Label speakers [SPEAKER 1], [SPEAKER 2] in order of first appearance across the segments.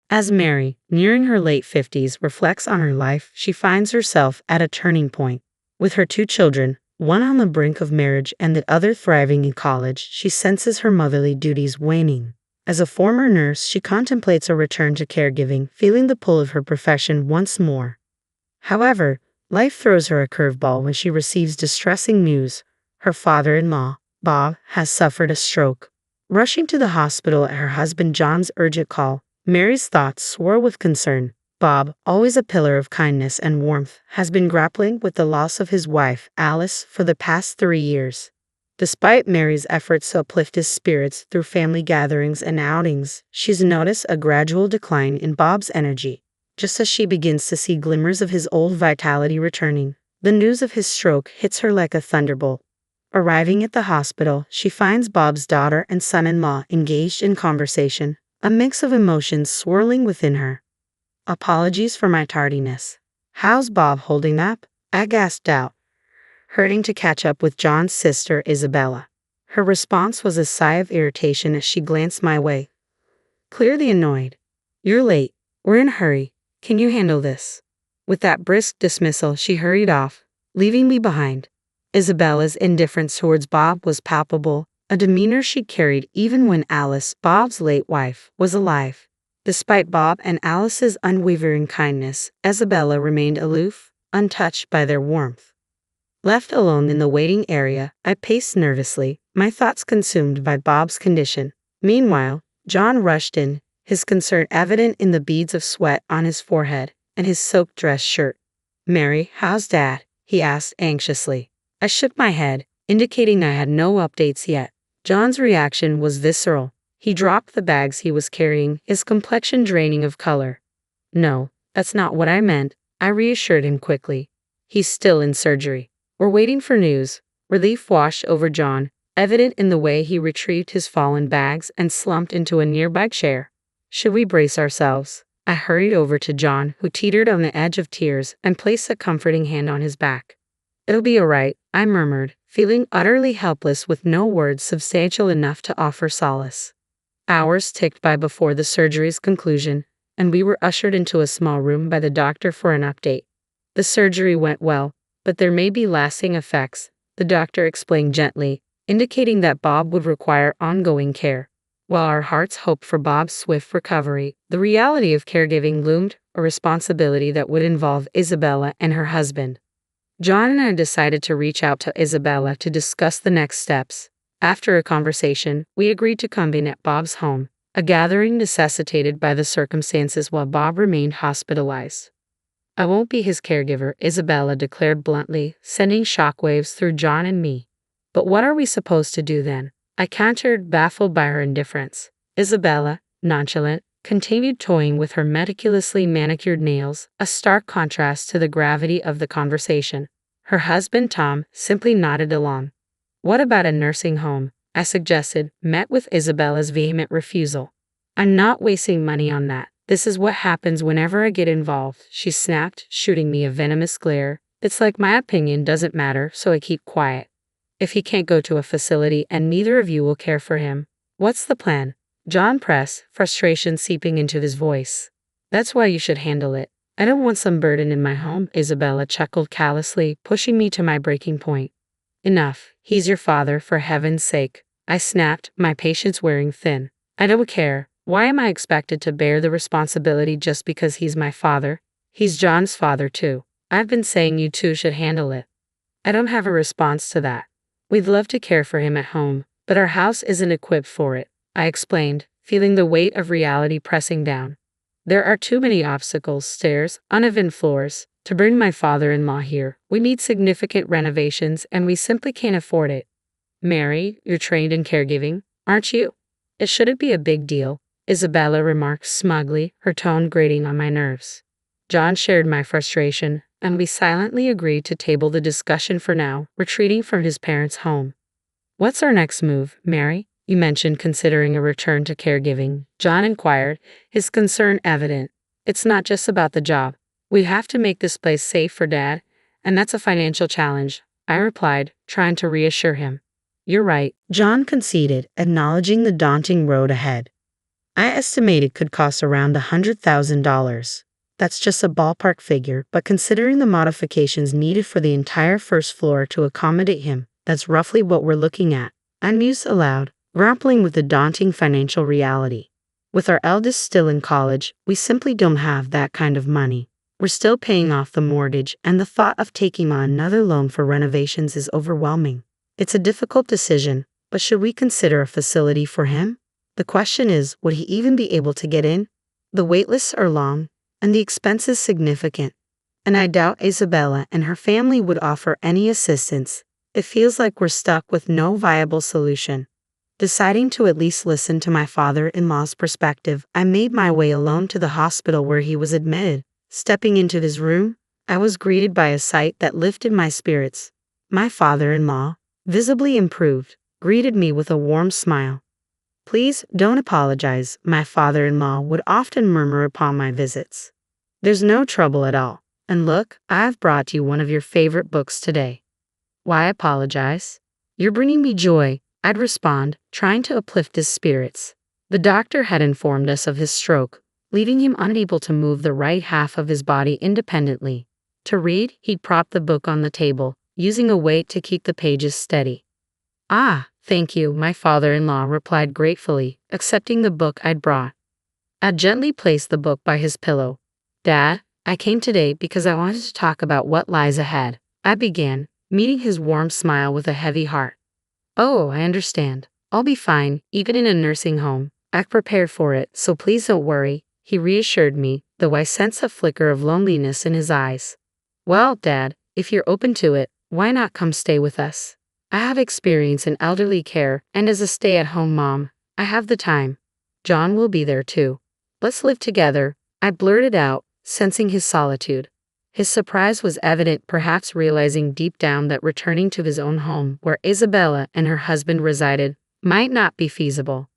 [SPEAKER 1] As Mary, nearing her late 50s, reflects on her life, she finds herself at a turning point. With her two children, one on the brink of marriage and the other thriving in college, she senses her motherly duties waning. As a former nurse, she contemplates a return to caregiving, feeling the pull of her profession once more. However, life throws her a curveball when she receives distressing news. Her father-in-law, Bob, has suffered a stroke. Rushing to the hospital at her husband John's urgent call, Mary's thoughts swirl with concern. Bob, always a pillar of kindness and warmth, has been grappling with the loss of his wife, Alice, for the past 3 years. Despite Mary's efforts to uplift his spirits through family gatherings and outings, she's noticed a gradual decline in Bob's energy. Just as she begins to see glimmers of his old vitality returning, the news of his stroke hits her like a thunderbolt. Arriving at the hospital, she finds Bob's daughter and son-in-law engaged in conversation, a mix of emotions swirling within her. "Apologies for my tardiness. How's Bob holding up?" I gasped out, hurting to catch up with John's sister, Isabella. Her response was a sigh of irritation as she glanced my way, clearly annoyed. "You're late. We're in a hurry. Can you handle this?" With that brisk dismissal, she hurried off, leaving me behind. Isabella's indifference towards Bob was palpable, a demeanor she carried even when Alice, Bob's late wife, was alive. Despite Bob and Alice's unwavering kindness, Isabella remained aloof, untouched by their warmth. Left alone in the waiting area, I paced nervously, my thoughts consumed by Bob's condition. Meanwhile, John rushed in, his concern evident in the beads of sweat on his forehead and his soaked dress shirt. "Mary, how's Dad?" he asked anxiously. I shook my head, indicating I had no updates yet. John's reaction was visceral. He dropped the bags he was carrying, his complexion draining of color. "No, that's not what I meant," I reassured him quickly. "He's still in surgery. We're waiting for news." Relief washed over John, evident in the way he retrieved his fallen bags and slumped into a nearby chair. "Should we brace ourselves?" I hurried over to John, who teetered on the edge of tears, and placed a comforting hand on his back. "It'll be all right," I murmured, feeling utterly helpless with no words substantial enough to offer solace. Hours ticked by before the surgery's conclusion, and we were ushered into a small room by the doctor for an update. "The surgery went well, but there may be lasting effects," the doctor explained gently, indicating that Bob would require ongoing care. While our hearts hoped for Bob's swift recovery, the reality of caregiving loomed, a responsibility that would involve Isabella and her husband. John and I decided to reach out to Isabella to discuss the next steps. After a conversation, we agreed to convene at Bob's home, a gathering necessitated by the circumstances while Bob remained hospitalized. "I won't be his caregiver," Isabella declared bluntly, sending shockwaves through John and me. "But what are we supposed to do then?" I countered, baffled by her indifference. Isabella, nonchalant, continued toying with her meticulously manicured nails, a stark contrast to the gravity of the conversation. Her husband, Tom, simply nodded along. "What about a nursing home?" I suggested, met with Isabella's vehement refusal. "I'm not wasting money on that. This is what happens whenever I get involved," she snapped, shooting me a venomous glare. "It's like my opinion doesn't matter, so I keep quiet. If he can't go to a facility and neither of you will care for him, what's the plan?" John pressed, frustration seeping into his voice. "That's why you should handle it. I don't want some burden in my home," Isabella chuckled callously, pushing me to my breaking point. "Enough. He's your father, for heaven's sake," I snapped, my patience wearing thin. "I don't care. Why am I expected to bear the responsibility just because he's my father? He's John's father too. I've been saying you two should handle it." "I don't have a response to that. We'd love to care for him at home, but our house isn't equipped for it," I explained, feeling the weight of reality pressing down. "There are too many obstacles, stairs, uneven floors. To bring my father-in-law here, we need significant renovations and we simply can't afford it." "Mary, you're trained in caregiving, aren't you? It shouldn't be a big deal," Isabella remarked smugly, her tone grating on my nerves. John shared my frustration, and we silently agreed to table the discussion for now, retreating from his parents' home. "What's our next move, Mary? You mentioned considering a return to caregiving," John inquired, his concern evident. "It's not just about the job. We have to make this place safe for Dad, and that's a financial challenge," I replied, trying to reassure him. "You're right," John conceded, acknowledging the daunting road ahead. I estimate it could cost around $100,000. That's just a ballpark figure, but considering the modifications needed for the entire first floor to accommodate him, that's roughly what we're looking at. I mused aloud, grappling with the daunting financial reality. With our eldest still in college, we simply don't have that kind of money. We're still paying off the mortgage, and the thought of taking on another loan for renovations is overwhelming. It's a difficult decision, but should we consider a facility for him? The question is, would he even be able to get in? The waitlists are long, and the expenses significant. And I doubt Isabella and her family would offer any assistance. It feels like we're stuck with no viable solution. Deciding to at least listen to my father-in-law's perspective, I made my way alone to the hospital where he was admitted. Stepping into his room, I was greeted by a sight that lifted my spirits. My father-in-law, visibly improved, greeted me with a warm smile. "Please don't apologize," my father-in-law would often murmur upon my visits. "There's no trouble at all. And look, I've brought you one of your favorite books today." "Why apologize? You're bringing me joy," I'd respond, trying to uplift his spirits. The doctor had informed us of his stroke, leaving him unable to move the right half of his body independently. To read, he'd prop the book on the table, using a weight to keep the pages steady. "Ah, thank you," my father-in-law replied gratefully, accepting the book I'd brought. I gently placed the book by his pillow. "Dad, I came today because I wanted to talk about what lies ahead," I began, meeting his warm smile with a heavy heart. "Oh, I understand. I'll be fine, even in a nursing home. I've prepared for it, so please don't worry," he reassured me, though I sensed a flicker of loneliness in his eyes. "Well, Dad, if you're open to it, why not come stay with us? I have experience in elderly care, and as a stay-at-home mom, I have the time. John will be there too. Let's live together," I blurted out, sensing his solitude. His surprise was evident, perhaps realizing deep down that returning to his own home, where Isabella and her husband resided, might not be feasible.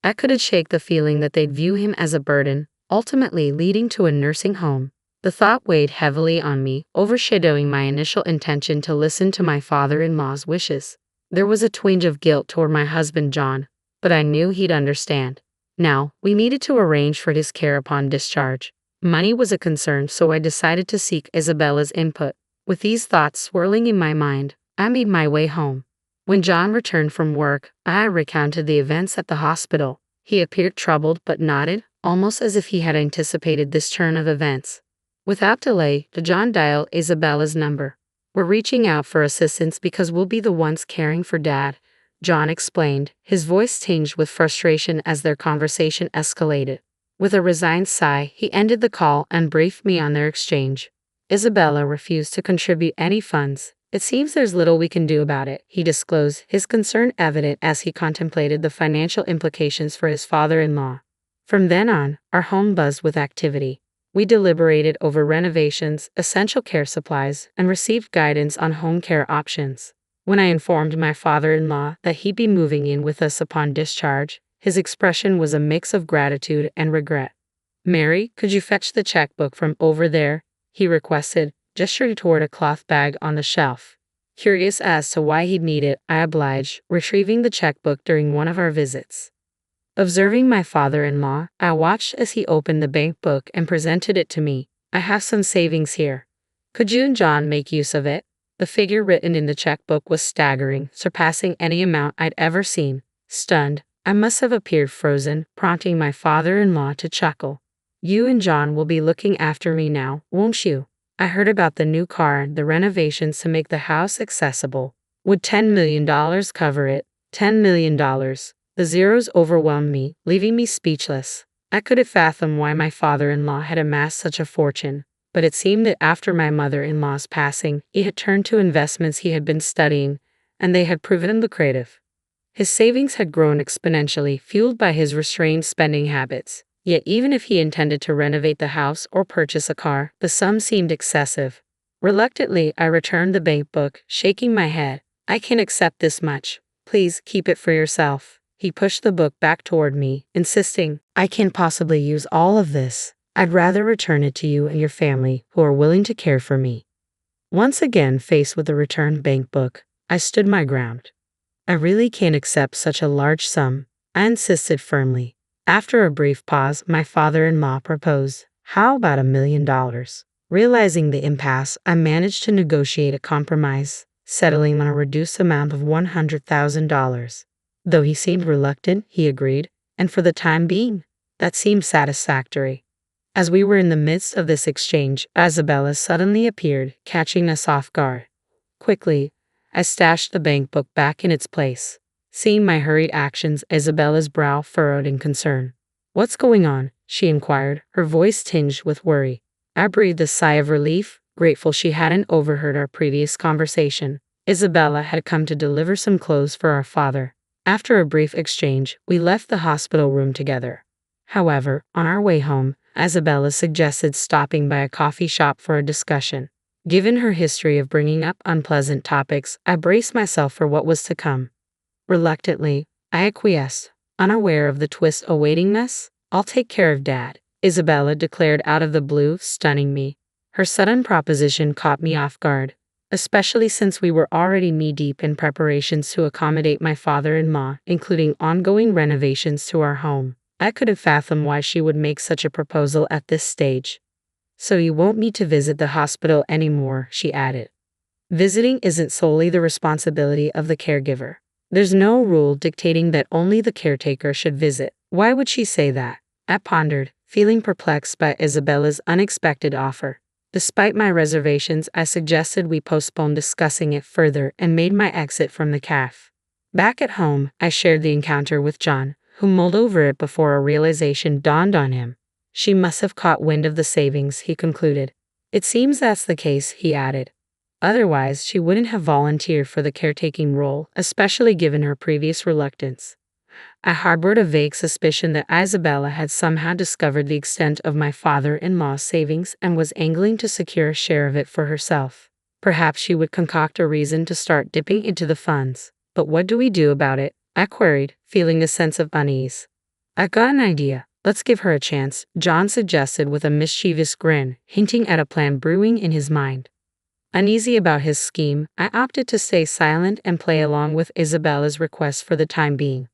[SPEAKER 1] I couldn't shake the feeling that they'd view him as a burden, ultimately leading to a nursing home. The thought weighed heavily on me, overshadowing my initial intention to listen to my father-in-law's wishes. There was a twinge of guilt toward my husband John, but I knew he'd understand. Now, we needed to arrange for his care upon discharge. Money was a concern, so I decided to seek Isabella's input. With these thoughts swirling in my mind, I made my way home. When John returned from work, I recounted the events at the hospital. He appeared troubled but nodded, almost as if he had anticipated this turn of events. Without delay, John dialed Isabella's number. "We're reaching out for assistance because we'll be the ones caring for Dad," John explained, his voice tinged with frustration as their conversation escalated. With a resigned sigh, he ended the call and briefed me on their exchange. "Isabella refused to contribute any funds. It seems there's little we can do about it," he disclosed, his concern evident as he contemplated the financial implications for his father-in-law. From then on, our home buzzed with activity. We deliberated over renovations, essential care supplies, and received guidance on home care options. When I informed my father-in-law that he'd be moving in with us upon discharge, his expression was a mix of gratitude and regret. "Mary, could you fetch the checkbook from over there?" he requested, gesturing toward a cloth bag on the shelf. Curious as to why he'd need it, I obliged, retrieving the checkbook during one of our visits. Observing my father-in-law, I watched as he opened the bank book and presented it to me. "I have some savings here. Could you and John make use of it?" The figure written in the checkbook was staggering, surpassing any amount I'd ever seen. Stunned, I must have appeared frozen, prompting my father-in-law to chuckle. "You and John will be looking after me now, won't you? I heard about the new car and the renovations to make the house accessible. Would $10 million cover it?" $10 million. The zeros overwhelmed me, leaving me speechless. I couldn't fathom why my father-in-law had amassed such a fortune, but it seemed that after my mother-in-law's passing, he had turned to investments he had been studying, and they had proven lucrative. His savings had grown exponentially, fueled by his restrained spending habits. Yet even if he intended to renovate the house or purchase a car, the sum seemed excessive. Reluctantly, I returned the bank book, shaking my head. "I can't accept this much. Please keep it for yourself." He pushed the book back toward me, insisting, "I can't possibly use all of this. I'd rather return it to you and your family, who are willing to care for me." Once again faced with the returned bank book, I stood my ground. "I really can't accept such a large sum," I insisted firmly. After a brief pause, my father-in-law proposed, "How about $1 million?" Realizing the impasse, I managed to negotiate a compromise, settling on a reduced amount of $100,000. Though he seemed reluctant, he agreed, and for the time being, that seemed satisfactory. As we were in the midst of this exchange, Isabella suddenly appeared, catching us off guard. Quickly, I stashed the bank book back in its place. Seeing my hurried actions, Isabella's brow furrowed in concern. "What's going on?" she inquired, her voice tinged with worry. I breathed a sigh of relief, grateful she hadn't overheard our previous conversation. Isabella had come to deliver some clothes for our father. After a brief exchange, we left the hospital room together. However, on our way home, Isabella suggested stopping by a coffee shop for a discussion. Given her history of bringing up unpleasant topics, I braced myself for what was to come. Reluctantly, I acquiesced, unaware of the twist awaiting us. "I'll take care of Dad," Isabella declared out of the blue, stunning me. Her sudden proposition caught me off guard, especially since we were already knee-deep in preparations to accommodate my father-in-law, including ongoing renovations to our home. I couldn't fathom why she would make such a proposal at this stage. "So you won't need to visit the hospital anymore," she added. "Visiting isn't solely the responsibility of the caregiver. There's no rule dictating that only the caretaker should visit." Why would she say that? I pondered, feeling perplexed by Isabella's unexpected offer. Despite my reservations, I suggested we postpone discussing it further and made my exit from the cafe. Back at home, I shared the encounter with John, who mulled over it before a realization dawned on him. "She must have caught wind of the savings," he concluded. "It seems that's the case," he added. "Otherwise, she wouldn't have volunteered for the caretaking role, especially given her previous reluctance." I harbored a vague suspicion that Isabella had somehow discovered the extent of my father-in-law's savings and was angling to secure a share of it for herself. Perhaps she would concoct a reason to start dipping into the funds. "But what do we do about it?" I queried, feeling a sense of unease. "I've got an idea. Let's give her a chance," John suggested with a mischievous grin, hinting at a plan brewing in his mind. Uneasy about his scheme, I opted to stay silent and play along with Isabella's request for the time being.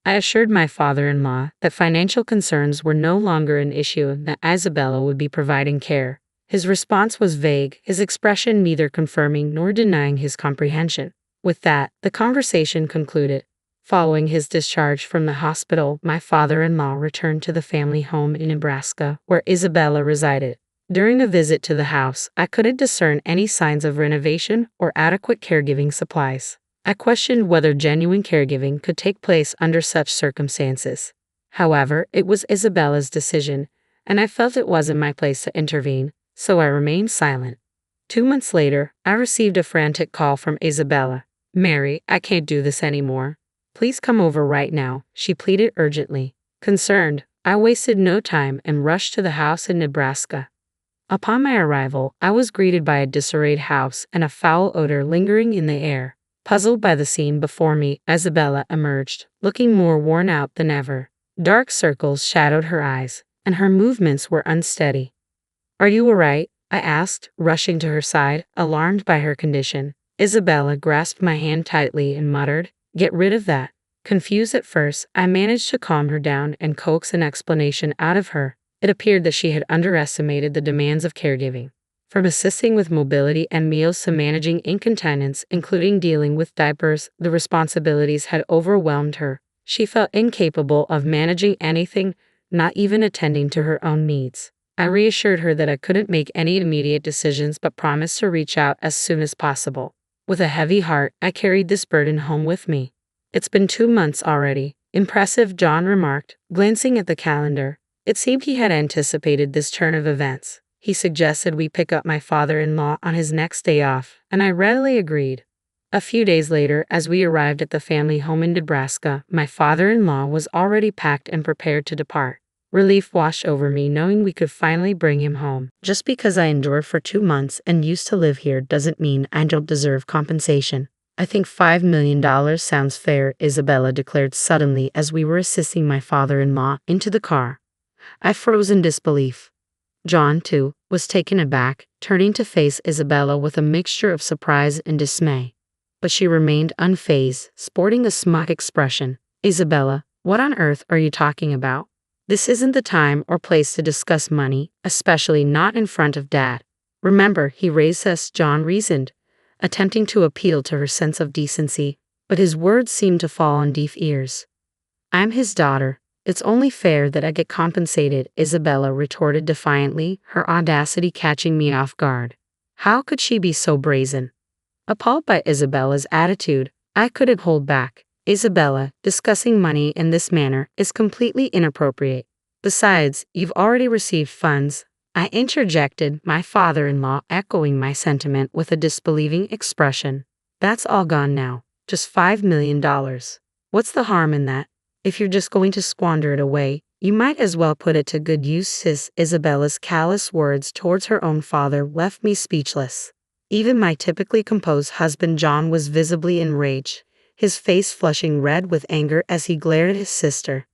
[SPEAKER 1] I assured my father-in-law that financial concerns were no longer an issue and that Isabella would be providing care. His response was vague, his expression neither confirming nor denying his comprehension. With that, the conversation concluded. Following his discharge from the hospital, my father-in-law returned to the family home in Nebraska, where Isabella resided. During a visit to the house, I couldn't discern any signs of renovation or adequate caregiving supplies. I questioned whether genuine caregiving could take place under such circumstances. However, it was Isabella's decision, and I felt it wasn't my place to intervene, so I remained silent. 2 months later, I received a frantic call from Isabella. "Mary, I can't do this anymore. Please come over right now," she pleaded urgently. Concerned, I wasted no time and rushed to the house in Nebraska. Upon my arrival, I was greeted by a disarrayed house and a foul odor lingering in the air. Puzzled by the scene before me, Isabella emerged, looking more worn out than ever. Dark circles shadowed her eyes, and her movements were unsteady. "Are you all right?" I asked, rushing to her side, alarmed by her condition. Isabella grasped my hand tightly and muttered, "Get rid of that." Confused at first, I managed to calm her down and coax an explanation out of her. It appeared that she had underestimated the demands of caregiving. From assisting with mobility and meals to managing incontinence, including dealing with diapers, the responsibilities had overwhelmed her. She felt incapable of managing anything, not even attending to her own needs. I reassured her that I couldn't make any immediate decisions but promised to reach out as soon as possible. With a heavy heart, I carried this burden home with me. "It's been 2 months already." "Impressive," John remarked, glancing at the calendar. It seemed he had anticipated this turn of events. He suggested we pick up my father-in-law on his next day off, and I readily agreed. A few days later, as we arrived at the family home in Nebraska, my father-in-law was already packed and prepared to depart. Relief washed over me knowing we could finally bring him home. Just because I endured for 2 months and used to live here doesn't mean I don't deserve compensation. "I think $5 million sounds fair," Isabella declared suddenly as we were assisting my father-in-law into the car. I froze in disbelief. John, too, was taken aback, turning to face Isabella with a mixture of surprise and dismay. But she remained unfazed, sporting a smug expression. "Isabella, What on earth are you talking about? This isn't the time or place to discuss money, especially not in front of Dad. Remember, he raised us, John reasoned, attempting to appeal to her sense of decency, but his words seemed to fall on deaf ears. I'm his daughter. It's only fair that I get compensated, Isabella retorted defiantly, her audacity catching me off guard. How could she be so brazen? Appalled by Isabella's attitude, I couldn't hold back. Isabella, discussing money in this manner is completely inappropriate. Besides, you've already received funds, I interjected, my father-in-law echoing my sentiment with a disbelieving expression. That's all gone now. Just $5 million. What's the harm in that? If you're just going to squander it away, you might as well put it to good use. Isabella's callous words towards her own father left me speechless. Even my typically composed husband John was visibly enraged, his face flushing red with anger as he glared at his sister.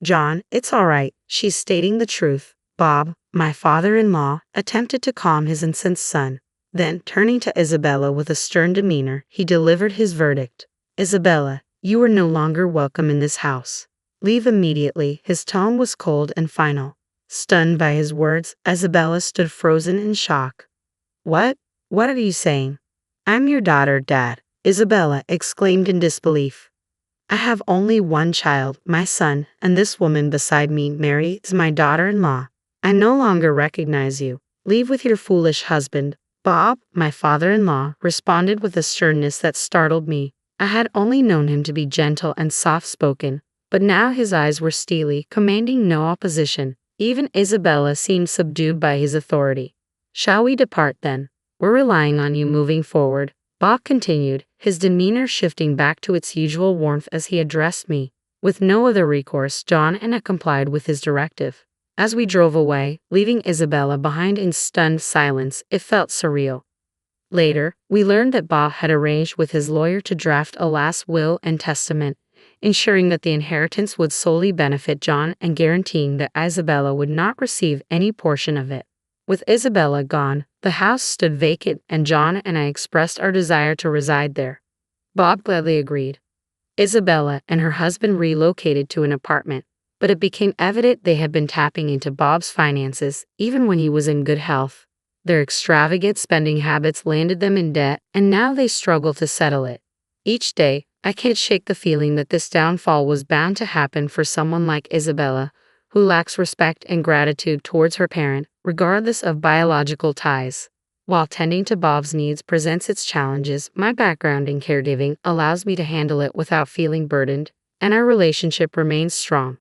[SPEAKER 1] John, it's all right, she's stating the truth. Bob, my father-in-law, attempted to calm his incensed son. Then, turning to Isabella with a stern demeanor, he delivered his verdict. Isabella, you are no longer welcome in this house. Leave immediately. His tone was cold and final. Stunned by his words, Isabella stood frozen in shock. What? What are you saying? I'm your daughter, Dad, Isabella exclaimed in disbelief. I have only one child, my son, and this woman beside me, Mary, is my daughter-in-law. I no longer recognize you. Leave with your foolish husband. Bob, my father-in-law, responded with a sternness that startled me. I had only known him to be gentle and soft-spoken, but now his eyes were steely, commanding no opposition. Even Isabella seemed subdued by his authority. Shall we depart then? We're relying on you moving forward, Bob continued, his demeanor shifting back to its usual warmth as he addressed me. With no other recourse, John and I complied with his directive. As we drove away, leaving Isabella behind in stunned silence, it felt surreal. Later, we learned that Bob had arranged with his lawyer to draft a last will and testament, ensuring that the inheritance would solely benefit John and guaranteeing that Isabella would not receive any portion of it. With Isabella gone, the house stood vacant and John and I expressed our desire to reside there. Bob gladly agreed. Isabella and her husband relocated to an apartment, but it became evident they had been tapping into Bob's finances even when he was in good health. Their extravagant spending habits landed them in debt, and now they struggle to settle it. Each day, I can't shake the feeling that this downfall was bound to happen for someone like Isabella, who lacks respect and gratitude towards her parent, regardless of biological ties. While tending to Bob's needs presents its challenges, my background in caregiving allows me to handle it without feeling burdened, and our relationship remains strong.